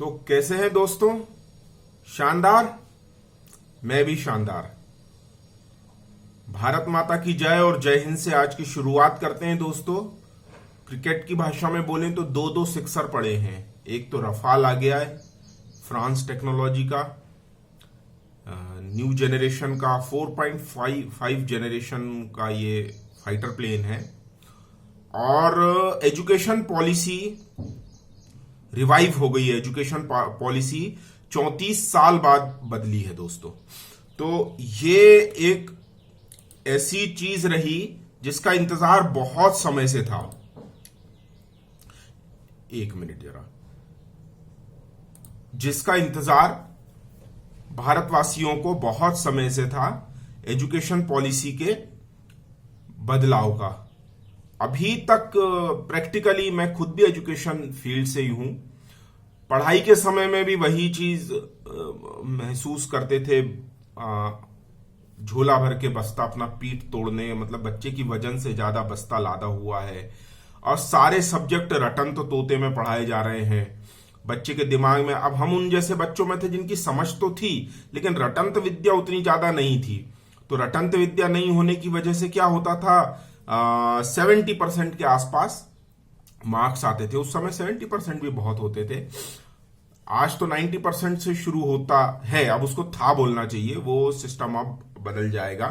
तो कैसे हैं दोस्तों? शानदार। मैं भी शानदार। भारत माता की जय और जय हिंद से आज की शुरुआत करते हैं दोस्तों। क्रिकेट की भाषा में बोलें तो दो दो सिक्सर पड़े हैं। एक तो रफाल आ गया है फ्रांस टेक्नोलॉजी का, न्यू जनरेशन का 4.5 जनरेशन का ये फाइटर प्लेन है। और एजुकेशन पॉलिसी रिवाइव हो गई है। एजुकेशन पॉलिसी 34 साल बाद बदली है दोस्तों। तो ये एक ऐसी चीज रही जिसका इंतजार बहुत समय से था। एक मिनट जरा। जिसका इंतजार भारतवासियों को बहुत समय से था, एजुकेशन पॉलिसी के बदलाव का। अभी तक प्रैक्टिकली मैं खुद भी एजुकेशन फील्ड से ही हूं। पढ़ाई के समय में भी वही चीज महसूस करते थे। झोला भर के बस्ता अपना पीठ तोड़ने, मतलब बच्चे की वजन से ज्यादा बस्ता लादा हुआ है। और सारे सब्जेक्ट रटन तो तोते में पढ़ाए जा रहे हैं बच्चे के दिमाग में। अब हम उन जैसे बच्चों में थे जिनकी समझ तो थी, लेकिन रटंत विद्या उतनी ज्यादा नहीं थी। तो रटंत विद्या नहीं होने की वजह से क्या होता था, 70% के आसपास मार्क्स आते थे। उस समय 70% भी बहुत होते थे। आज तो 90% से शुरू होता है। अब उसको था बोलना चाहिए, वो सिस्टम अब बदल जाएगा।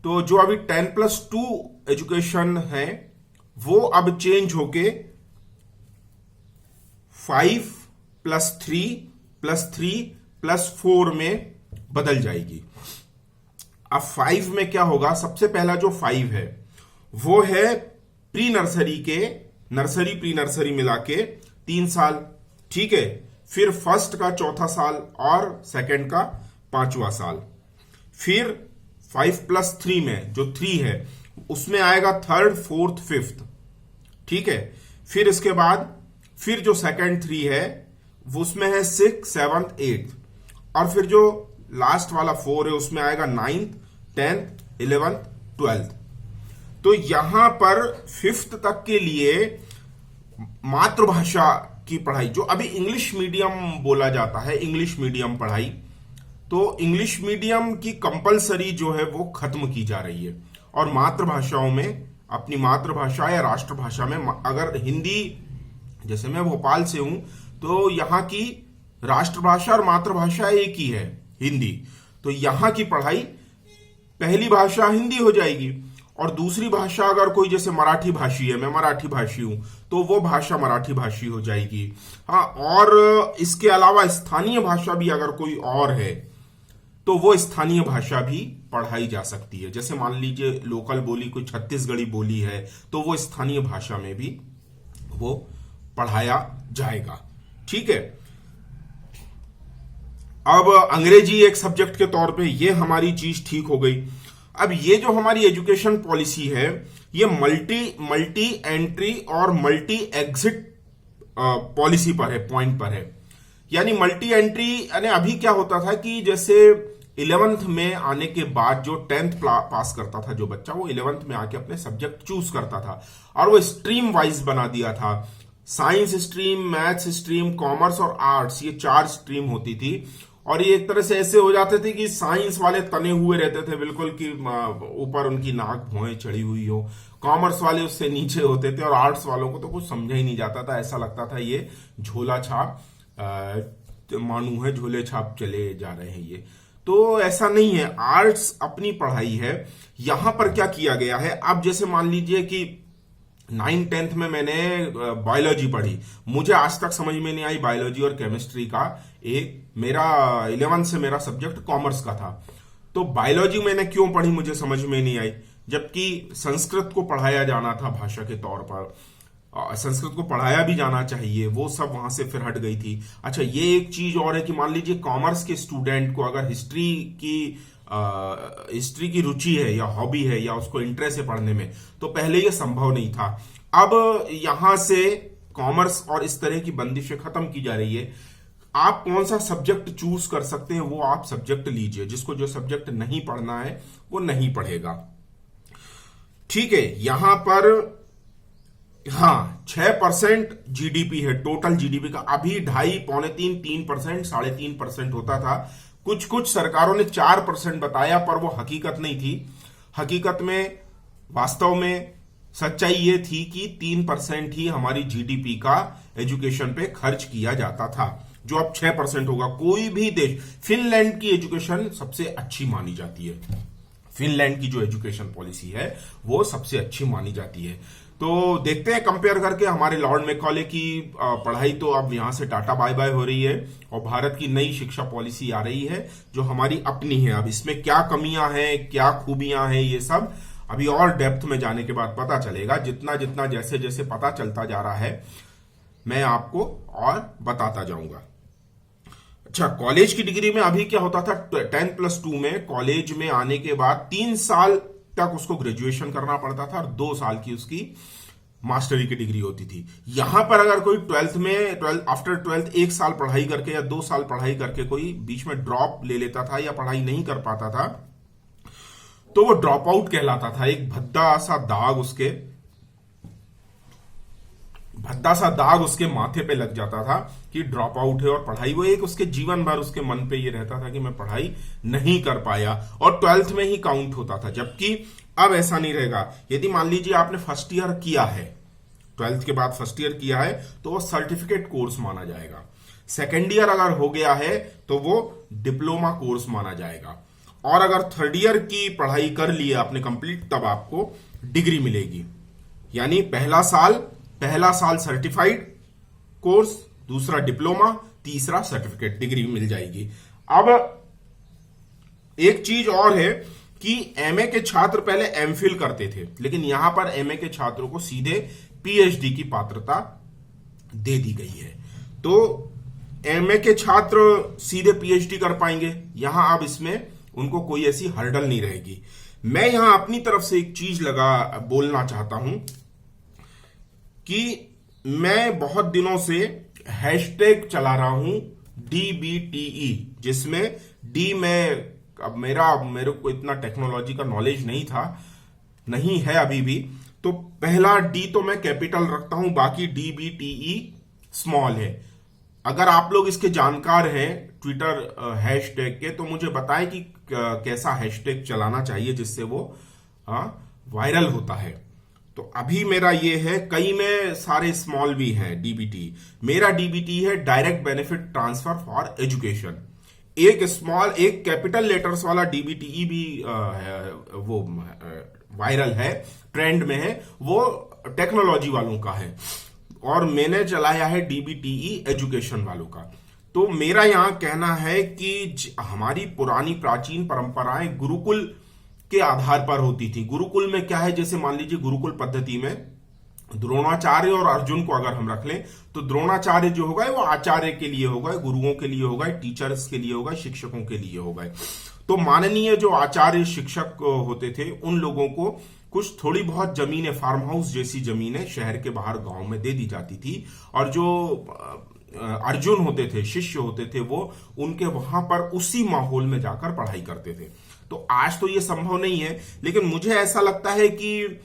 तो जो अभी 10+2 एजुकेशन है वो अब चेंज होके 5+3+3+4 में बदल जाएगी। अब 5 में क्या होगा? सबसे पहला जो 5 है वो है प्री नर्सरी के, नर्सरी प्री नर्सरी मिला के 3 साल, ठीक है। फिर फर्स्ट का 4था साल और सेकंड का 5वां साल। फिर 5+3 में जो 3 है उसमें आएगा 3rd 4th 5th, ठीक है। फिर इसके बाद फिर जो सेकंड 3 है वो उसमें है 6th 7th 8th। और फिर जो लास्ट वाला 4 है उसमें आएगा 9th 10th 11th 12th। तो यहां पर 5th तक के लिए मातृभाषा की पढ़ाई, जो अभी इंग्लिश मीडियम बोला जाता है, इंग्लिश मीडियम पढ़ाई, तो इंग्लिश मीडियम की कंपलसरी जो है वो खत्म की जा रही है। और मातृभाषाओं में, अपनी मातृभाषा या राष्ट्रभाषा में, अगर हिंदी, जैसे मैं भोपाल से हूं तो यहां की राष्ट्रभाषा और मातृभाषा एक ही है, हिंदी। तो यहां की पढ़ाई पहली भाषा हिंदी हो जाएगी और दूसरी भाषा अगर कोई जैसे मराठी भाषी है, मैं मराठी भाषी हूं, तो वो भाषा मराठी भाषी हो जाएगी। हाँ, और इसके अलावा स्थानीय भाषा भी अगर कोई और है तो वो स्थानीय भाषा भी पढ़ाई जा सकती है। जैसे मान लीजिए लोकल बोली कोई छत्तीसगढ़ी बोली है तो वो स्थानीय भाषा में भी वो पढ़ाया जाएगा, ठीक है। अब अंग्रेजी एक सब्जेक्ट के तौर पे ये हमारी चीज ठीक हो गई। अब ये जो हमारी एजुकेशन पॉलिसी है ये मल्टी एंट्री और मल्टी एग्जिट पॉलिसी पर है, पॉइंट पर है। यानी मल्टी एंट्री, यानी अभी क्या होता था कि जैसे 11th में आने के बाद जो 10th पास करता था जो बच्चा, वो 11th में आके अपने सब्जेक्ट चूज करता था और वो स्ट्रीम वाइज बना दिया था। Science stream, maths stream, commerce और आर्ट्स, ये 4 स्ट्रीम होती थी। और ये एक तरह से ऐसे हो जाते थे कि साइंस वाले तने हुए रहते थे बिल्कुल, कि ऊपर उनकी नाक भौएं चढ़ी हुई हो। कॉमर्स वाले उससे नीचे होते थे और आर्ट्स वालों को तो कुछ समझा ही नहीं जाता था। ऐसा लगता था ये झोला छाप मानू है, झोले छाप चले जा रहे हैं ये। तो ऐसा नहीं है, आर्ट्स अपनी पढ़ाई है। यहां पर क्या किया गया है, अब जैसे मान लीजिए कि 9th 10th में मैंने बायोलॉजी पढ़ी, मुझे आज तक समझ में नहीं आई बायोलॉजी और केमिस्ट्री का। एक मेरा 11th से मेरा सब्जेक्ट कॉमर्स का था, तो बायोलॉजी मैंने क्यों पढ़ी मुझे समझ में नहीं आई, जबकि संस्कृत को पढ़ाया जाना था भाषा के तौर पर, संस्कृत को पढ़ाया भी जाना चाहिए, वो सब वहां से फिर हट गई थी। अच्छा, ये एक चीज और है कि मान लीजिए कॉमर्स के स्टूडेंट को अगर हिस्ट्री की रुचि है या हॉबी है या उसको इंटरेस्ट है पढ़ने में, तो पहले ये संभव नहीं था। अब यहां से कॉमर्स और इस तरह की बंदिशें खत्म की जा रही है। आप कौन सा सब्जेक्ट चूज कर सकते हैं वो आप सब्जेक्ट लीजिए। जिसको जो सब्जेक्ट नहीं पढ़ना है वो नहीं पढ़ेगा, ठीक है। यहां पर हाँ, 6% जीडीपी है, टोटल जीडीपी का। अभी 2.5, पौने 3, 3%, 3.5% होता था। कुछ कुछ सरकारों ने 4% बताया, पर वो हकीकत नहीं थी। हकीकत में, वास्तव में सच्चाई ये थी कि 3% ही हमारी जीडीपी का एजुकेशन पे खर्च किया जाता था, जो अब 6% होगा। कोई भी देश, फिनलैंड की एजुकेशन सबसे अच्छी मानी जाती है। फिनलैंड की जो एजुकेशन पॉलिसी है वो सबसे अच्छी मानी जाती है। तो देखते हैं कंपेयर करके, हमारे लॉर्ड मैकॉले की पढ़ाई तो अब यहां से टाटा बाय बाय हो रही है, और भारत की नई शिक्षा पॉलिसी आ रही है जो हमारी अपनी है। अब इसमें क्या कमियां हैं, क्या खूबियां हैं, ये सब अभी और डेप्थ में जाने के बाद पता चलेगा। जितना जितना जैसे जैसे पता चलता जा रहा है, मैं आपको और बताता जाऊंगा। अच्छा, कॉलेज की डिग्री में अभी क्या होता था, 10+2 में कॉलेज में आने के बाद 3 साल तक उसको ग्रेजुएशन करना पड़ता था, और 2 साल की उसकी मास्टरी की डिग्री होती थी। यहां पर अगर कोई 12th में, आफ्टर 12th 1 साल पढ़ाई करके या 2 साल पढ़ाई करके कोई बीच में ड्रॉप ले लेता था या पढ़ाई नहीं कर पाता था, तो वो ड्रॉप आउट कहलाता था। एक भद्दा सा दाग उसके माथे पे लग जाता था कि ड्रॉप आउट है, और पढ़ाई, वो एक उसके जीवन भर उसके मन पे ये रहता था कि मैं पढ़ाई नहीं कर पाया, और 12th में ही काउंट होता था। जबकि अब ऐसा नहीं रहेगा। यदि मान लीजिए आपने फर्स्ट ईयर किया है, 12th के बाद फर्स्ट ईयर किया है, तो वो सर्टिफिकेट कोर्स माना जाएगा। सेकेंड ईयर अगर हो गया है तो वो डिप्लोमा कोर्स माना जाएगा, और अगर थर्ड ईयर की पढ़ाई कर ली है आपने कंप्लीट, तब आपको डिग्री मिलेगी। यानी पहला साल सर्टिफाइड कोर्स, दूसरा डिप्लोमा, तीसरा सर्टिफिकेट, डिग्री मिल जाएगी। अब एक चीज और है कि एमए के छात्र पहले एमफिल करते थे, लेकिन यहां पर एमए के छात्रों को सीधे पीएचडी की पात्रता दे दी गई है। तो एमए के छात्र सीधे पीएचडी कर पाएंगे, यहां अब इसमें उनको कोई ऐसी हर्डल नहीं रहेगी। मैं यहां अपनी तरफ से एक चीज बोलना चाहता हूं कि मैं बहुत दिनों से हैशटैग चला रहा हूं DBTE, जिसमें डी में, अब मेरे को इतना टेक्नोलॉजी का नॉलेज नहीं है अभी भी, तो पहला डी तो मैं कैपिटल रखता हूं, बाकी DBTE स्मॉल है। अगर आप लोग इसके जानकार हैं ट्विटर हैशटैग के, तो मुझे बताएं कि कैसा हैशटैग चलाना चाहिए जिससे वो वायरल होता है। तो अभी मेरा ये है, कई में सारे स्मॉल भी हैं DBT। मेरा DBT है direct benefit transfer for education. एक कैपिटल लेटर्स वाला DBTE भी वो वायरल है, ट्रेंड में है, वो टेक्नोलॉजी वालों का है, और मैंने चलाया है DBTE एजुकेशन वालों का। तो मेरा यहां कहना है कि हमारी पुरानी प्राचीन परंपराएं गुरुकुल के आधार पर होती थी। गुरुकुल में क्या है, जैसे मान लीजिए गुरुकुल पद्धति में द्रोणाचार्य और अर्जुन को अगर हम रख लें, तो द्रोणाचार्य जो होगा वो आचार्य के लिए होगा, गुरुओं के लिए होगा, टीचर्स के लिए होगा, शिक्षकों के लिए होगा। तो माननीय जो आचार्य शिक्षक होते थे, उन लोगों को कुछ थोड़ी बहुत जमीनें, फार्म हाउस जैसी जमीनें शहर के बाहर गांव में दे दी जाती थी, और जो अर्जुन होते थे, शिष्य होते थे, वो उनके वहां पर उसी माहौल में जाकर पढ़ाई करते थे। तो आज तो ये संभव नहीं है, लेकिन मुझे ऐसा लगता है कि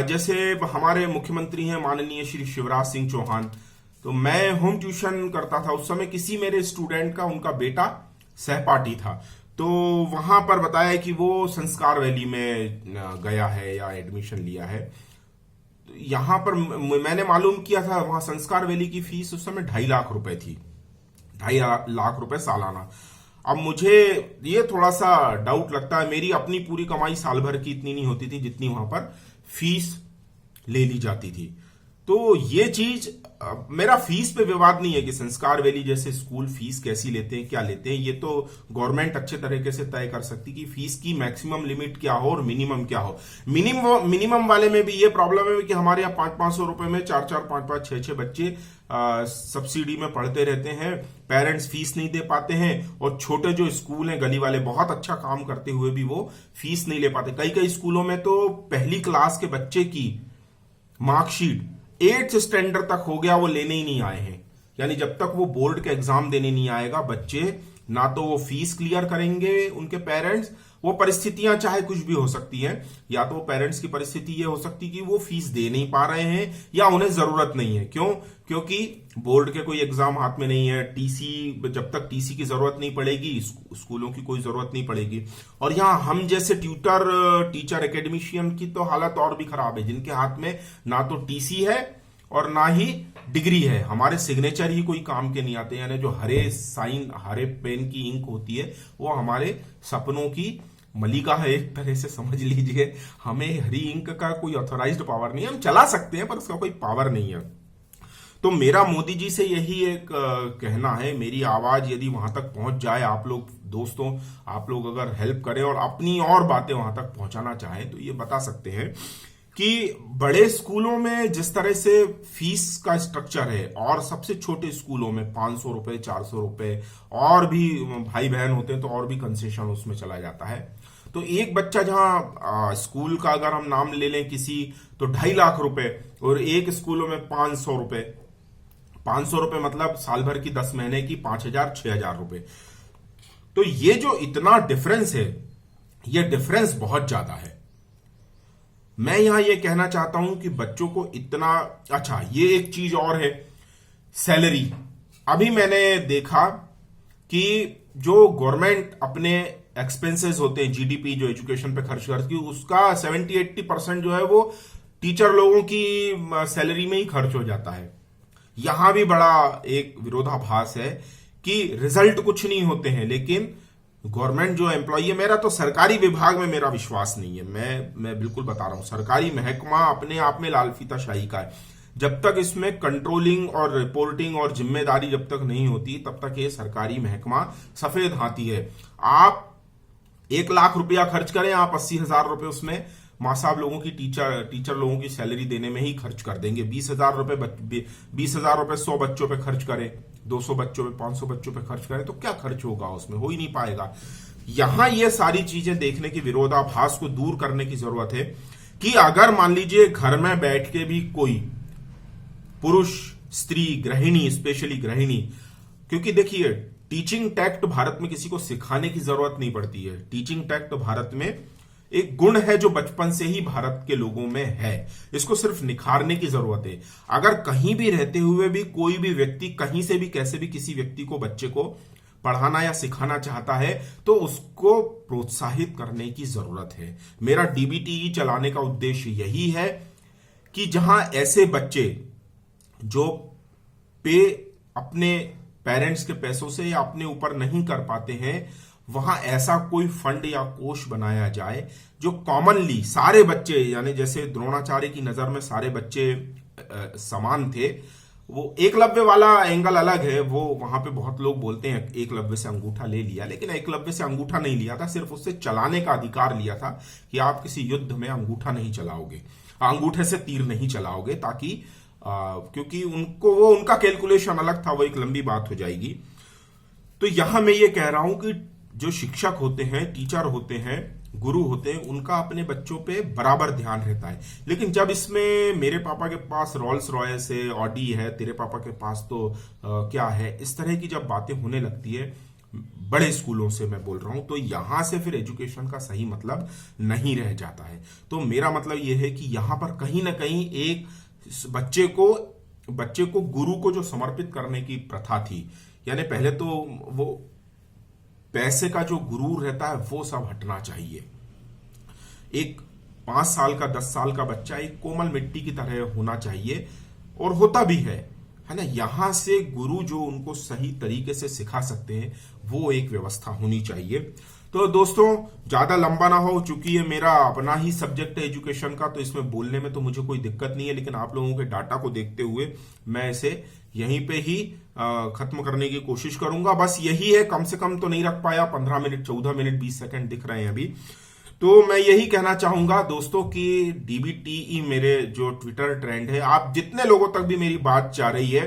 जैसे हमारे मुख्यमंत्री हैं माननीय श्री शिवराज सिंह चौहान, तो मैं होम ट्यूशन करता था उस समय, किसी मेरे स्टूडेंट का, उनका बेटा सहपाठी था, तो वहां पर बताया कि वो संस्कार वैली में गया है या एडमिशन लिया है। तो यहां पर मैंने मालूम किया था, वहां संस्कार वैली की फीस उस समय 2.5 लाख रुपए थी, 2.5 लाख रुपए सालाना। अब मुझे ये थोड़ा सा डाउट लगता है, मेरी अपनी पूरी कमाई साल भर की इतनी नहीं होती थी जितनी वहां पर फीस ले ली जाती थी। तो ये चीज, मेरा फीस पे विवाद नहीं है कि संस्कार वैली जैसे स्कूल फीस कैसी लेते हैं, क्या लेते हैं, ये तो गवर्नमेंट अच्छे तरीके से तय कर सकती कि फीस की मैक्सिमम लिमिट क्या हो और मिनिमम क्या हो। मिनिमम वाले में भी ये प्रॉब्लम है कि हमारे यहाँ 500-500 रुपए में 4-4, 5-5, 6-6 बच्चे सब्सिडी में पढ़ते रहते हैं, पेरेंट्स फीस नहीं दे पाते हैं, और छोटे जो स्कूल हैं गली वाले, बहुत अच्छा काम करते हुए भी वो फीस नहीं ले पाते। कई स्कूलों में तो पहली क्लास के बच्चे की मार्कशीट 8th स्टैंडर्ड तक हो गया, वो लेने ही नहीं आए हैं। यानी जब तक वो बोर्ड के एग्जाम देने नहीं आएगा, बच्चे ना तो वो फीस क्लियर करेंगे, उनके पेरेंट्स, वो परिस्थितियां चाहे कुछ भी हो सकती हैं, या तो पेरेंट्स की परिस्थिति ये हो सकती है कि वो फीस दे नहीं पा रहे हैं या उन्हें जरूरत नहीं है। क्यों? क्योंकि बोर्ड के कोई एग्जाम हाथ में नहीं है, टीसी, जब तक टीसी की जरूरत नहीं पड़ेगी स्कूलों की कोई जरूरत नहीं पड़ेगी। और यहाँ हम जैसे टीचर एकेडमिशियन की तो हालत और भी खराब है, जिनके हाथ में ना तो टीसी है और ना ही डिग्री है। हमारे सिग्नेचर ही कोई काम के नहीं आते, यानी जो हरे साइन, हरे पेन की इंक होती है वो हमारे सपनों की मलिका है, एक तरह से समझ लीजिए। हमें हरी इंक का कोई ऑथोराइज्ड पावर नहीं है, हम चला सकते हैं पर उसका कोई पावर नहीं है। तो मेरा मोदी जी से यही एक कहना है, मेरी आवाज यदि वहां तक पहुंच जाए, आप लोग दोस्तों, आप लोग अगर हेल्प करें और अपनी और बातें वहां तक पहुंचाना चाहें तो ये बता सकते हैं कि बड़े स्कूलों में जिस तरह से फीस का स्ट्रक्चर है और सबसे छोटे स्कूलों में 500 रुपए, 400 रुपए, और भी भाई बहन होते हैं तो और भी कंसेशन उसमें चला जाता है। तो एक बच्चा जहां स्कूल का अगर हम नाम ले लें किसी, तो 2.5 लाख रुपए, और एक स्कूलों में 500 रुपए, 500 रुपए मतलब साल भर की 10 महीने की 5,000, 6,000 रुपए। तो ये जो इतना डिफरेंस है, ये डिफरेंस बहुत ज्यादा है। मैं यहां ये कहना चाहता हूं कि बच्चों को इतना, अच्छा ये एक चीज और है, सैलरी। अभी मैंने देखा कि जो गवर्नमेंट अपने एक्सपेंसेस होते हैं, जीडीपी जो एजुकेशन पे खर्च करती है, उसका 70-80% जो है वो टीचर लोगों की सैलरी में ही खर्च हो जाता है। यहां भी बड़ा एक विरोधाभास है कि रिजल्ट कुछ नहीं होते हैं, लेकिन गवर्नमेंट जो एम्प्लॉय है, मेरा तो सरकारी विभाग में मेरा विश्वास नहीं है। मैं बिल्कुल बता रहा हूं, सरकारी महकमा अपने आप में लाल फीताशाही का है। जब तक इसमें कंट्रोलिंग और रिपोर्टिंग और जिम्मेदारी जब तक नहीं होती, तब तक ये सरकारी महकमा सफेद हाथी है। आप 1 लाख रुपया खर्च करें, आप 80,000 रुपए उसमें माँ साहब लोगों की, टीचर लोगों की सैलरी देने में ही खर्च कर देंगे। 20,000 रुपए 100 बच्चों पे खर्च करें, 200 बच्चों पे, 500 बच्चों पे खर्च करें, तो क्या खर्च होगा उसमें? हो ही नहीं पाएगा। यहां ये सारी चीजें देखने की, विरोधाभास को दूर करने की जरूरत है कि अगर मान लीजिए घर में बैठ के भी कोई पुरुष, स्त्री, गृहिणी, स्पेशली गृहिणी, क्योंकि देखिए टीचिंग टैक्ट भारत में किसी को सिखाने की जरूरत नहीं पड़ती है। टीचिंग टैक्ट भारत में एक गुण है जो बचपन से ही भारत के लोगों में है, इसको सिर्फ निखारने की जरूरत है। अगर कहीं भी रहते हुए भी कोई भी व्यक्ति कहीं से भी कैसे भी किसी व्यक्ति को, बच्चे को पढ़ाना या सिखाना चाहता है तो उसको प्रोत्साहित करने की जरूरत है। मेरा डीबीटीई चलाने का उद्देश्य यही है कि जहां ऐसे बच्चे जो पे अपने पेरेंट्स के पैसों से या अपने ऊपर नहीं कर पाते हैं, वहां ऐसा कोई फंड या कोष बनाया जाए जो कॉमनली सारे बच्चे, यानी जैसे द्रोणाचार्य की नजर में सारे बच्चे समान थे। वो एकलव्य वाला एंगल अलग है, वो वहां पे बहुत लोग बोलते हैं एकलव्य से अंगूठा ले लिया, लेकिन एकलव्य से अंगूठा नहीं लिया था, सिर्फ उससे चलाने का अधिकार लिया था कि आप किसी युद्ध में अंगूठा नहीं चलाओगे, अंगूठे से तीर नहीं चलाओगे, ताकि क्योंकि उनका कैलकुलेशन अलग था, वो एक लंबी बात हो जाएगी। तो यहां मैं ये कह रहा हूं कि जो शिक्षक होते हैं, टीचर होते हैं, गुरु होते हैं, उनका अपने बच्चों पे बराबर ध्यान रहता है। लेकिन जब इसमें मेरे पापा के पास रॉल्स रॉयस है, ऑडी है, तेरे पापा के पास तो क्या है, इस तरह की जब बातें होने लगती है, बड़े स्कूलों से मैं बोल रहा हूं, तो यहां से फिर एजुकेशन का सही मतलब नहीं रह जाता है। तो मेरा मतलब यह है कि यहां पर कहीं ना कहीं एक बच्चे को गुरु को जो समर्पित करने की प्रथा थी, यानी पहले तो वो पैसे का जो गुरूर रहता है वो सब हटना चाहिए। एक 5 साल का, 10 साल का बच्चा एक कोमल मिट्टी की तरह होना चाहिए, और होता भी है ना। यहां से गुरु जो उनको सही तरीके से सिखा सकते हैं, वो एक व्यवस्था होनी चाहिए। तो दोस्तों, ज्यादा लंबा ना हो, चूंकि ये मेरा अपना ही सब्जेक्ट है एजुकेशन का, तो इसमें बोलने में तो मुझे कोई दिक्कत नहीं है, लेकिन आप लोगों के डाटा को देखते हुए मैं इसे यहीं पे ही खत्म करने की कोशिश करूंगा। बस यही है, कम से कम तो नहीं रख पाया, 15 मिनट, 14 मिनट 20 सेकंड दिख रहे हैं अभी। तो मैं यही कहना चाहूंगा दोस्तों कि डीबीटीई मेरे जो ट्विटर ट्रेंड है, आप जितने लोगों तक भी मेरी बात जा रही है,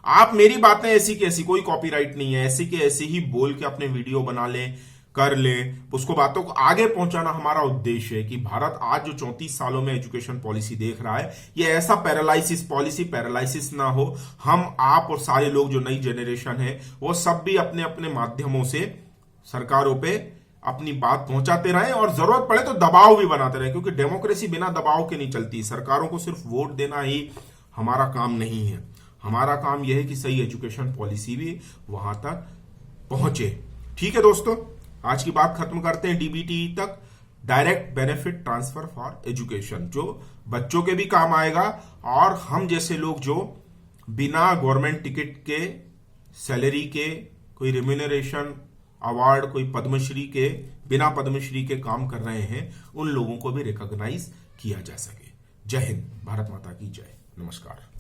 आप मेरी बातें ऐसी की ऐसी, कोई कॉपीराइट नहीं है, ऐसी के ऐसी ही बोल के अपने वीडियो बना लें, कर लें, उसको बातों को आगे पहुंचाना हमारा उद्देश्य है कि भारत आज जो 34 सालों में एजुकेशन पॉलिसी देख रहा है, ये ऐसा पॉलिसी पैरालाइसिस ना हो। हम, आप और सारे लोग जो नई जनरेशन है, वो सब भी अपने अपने माध्यमों से सरकारों पे अपनी बात पहुंचाते रहें और जरूरत पड़े तो दबाव भी बनाते रहें, क्योंकि डेमोक्रेसी बिना दबाव के नहीं चलती। सरकारों को सिर्फ वोट देना ही हमारा काम नहीं है। हमारा काम यह है कि सही एजुकेशन पॉलिसी भी वहां तक पहुंचे। ठीक है दोस्तों, आज की बात खत्म करते हैं डीबीटी तक, direct benefit transfer for education, जो बच्चों के भी काम आएगा और हम जैसे लोग जो बिना गवर्नमेंट टिकट के, सैलरी के, कोई रिम्यूनरेशन अवार्ड, कोई पद्मश्री के, बिना पद्मश्री के काम कर रहे हैं, उन लोगों को भी रिकॉग्नाइज किया जा सके। जय हिंद, भारत माता की जय, नमस्कार।